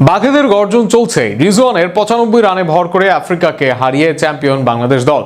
বাঘেদের গর্জন চলছে। রিজওয়ানের 95 রানে ভর করে আফ্রিকাকে হারিয়ে চ্যাম্পিয়ন বাংলাদেশ দল।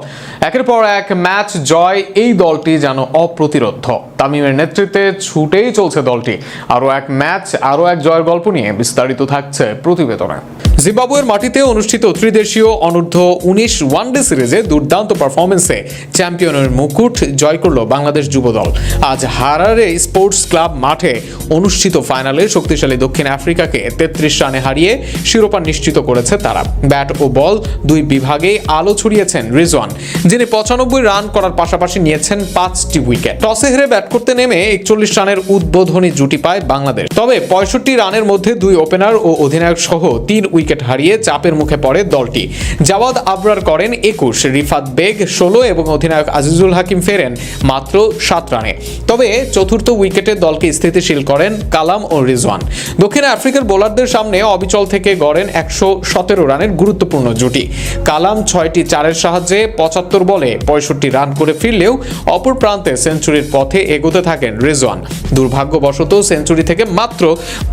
একের পর এক ম্যাচ জয় এই দলটি যেন অপ্রতিরোধ্য। তামিমের নেতৃত্বে ছুটেই চলছে দলটি। আরও এক ম্যাচ, আরও এক জয়ের গল্প নিয়ে বিস্তারিত থাকছে প্রতিবেদনে। জিম্বাবুয়ের মাটিতে অনুষ্ঠিত ত্রিদেশীয় অনূর্ধ্ব-19 ওয়ানডে সিরিজে দুর্দান্ত পারফরমেন্সে চ্যাম্পিয়নের মুকুট জয় করল বাংলাদেশ যুব দল। আজ হারারে স্পোর্টস ক্লাব মাঠে অনুষ্ঠিত ফাইনালে শক্তিশালী দক্ষিণ আফ্রিকাকে 33 রানে হারিয়ে শিরোপা নিশ্চিত করেছে তারা। ব্যাট ও বল দুই বিভাগেই আলো ছড়িয়েছেন রিজওয়ান, যিনি 95 রান করার পাশাপাশি নিয়েছেন 5টি উইকেট। টসে হেরে ব্যাট করতে নেমে 41 রানের উদ্বোধনী জুটি পায় বাংলাদেশ। তবে 65 রানের মধ্যে দুই ওপেনার ও অধিনায়ক সহ 3 উইকেট হারিয়ে চাপের মুখে পড়ে দলটি। জাওয়াদ আবরার করেন 21, রিফাত বেগ 16 এবং অধিনায়ক আজিজুল হাকিম ফেরেন মাত্র 7 রানে। তবে চতুর্থ উইকেটে দলকে স্থিতিশীল করেন কালাম ও রিজওয়ান। দক্ষিণ আফ্রিকার বোলারদের সামনে অবিচল থেকে গড়েন 117 রানের গুরুত্বপূর্ণ জুটি। কালাম 6টি চারের সাহায্যে 75 বলে 65 রান করে ফিরলেও অপর প্রান্তে সেঞ্চুরির পথে এগোতে থাকেন রিজওয়ান। দুর্ভাগ্যবশত সেঞ্চুরি থেকে মাত্র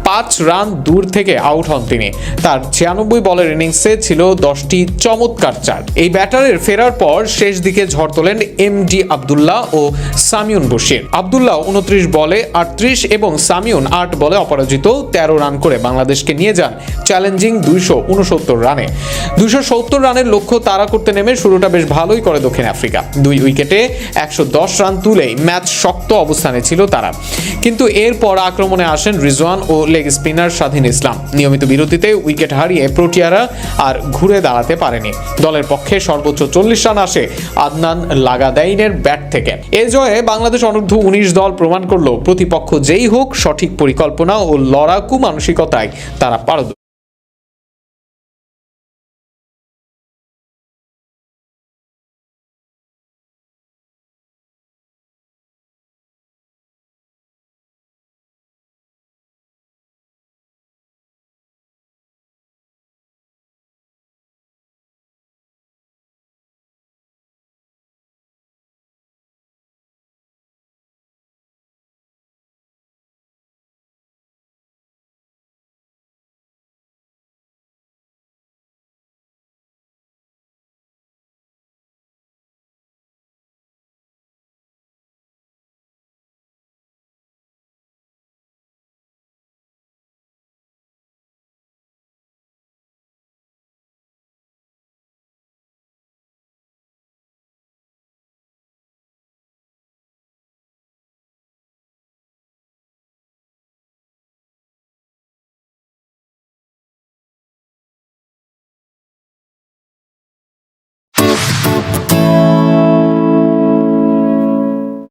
5 রান দূর থেকে আউট হন তিনি। তার 96 বলের ইনিংসে ছিল 10টি চমৎকার চার। এই ব্যাটারের ফেরার পর শেষ দিকে ঝড় তোলেন এমডি আব্দুল্লাহ ও সামিউন বশির। আব্দুল্লাহ 29 বলে 38 এবং সামিউন 8 বলে অপরাজিত 13 রান করে বাংলাদেশকে নিয়ে যান চ্যালেঞ্জিং 269 রানে। 270 রানের লক্ষ্য তাড়া করতে নেমে শুরুটা বেশ ভালোই করে দক্ষিণ আফ্রিকা। 2 উইকেটে 110 রান তুলেই ম্যাচ শক্ত অবস্থানে ছিল তারা। কিন্তু এরপর আক্রমণে আসেন রিজওয়ান ও লেগ স্পিনার স্বাধীন ইসলাম। নিয়মিত বিরতিতে উইকেট হারিয়ে প্রোটিয়ারা আর ঘুরে দাঁড়াতে পারেনি। দলের পক্ষে সর্বোচ্চ 40 রান আসে আদনান লাগাদাইনের ব্যাট থেকে। এ জয়ে বাংলাদেশ অনূর্ধ্ব-19 দল প্রমাণ করলো প্রতিপক্ষ যেই হোক, সঠিক পরিকল্পনা ও লড়াকু মানসিকতায় তারা পারদর্শী।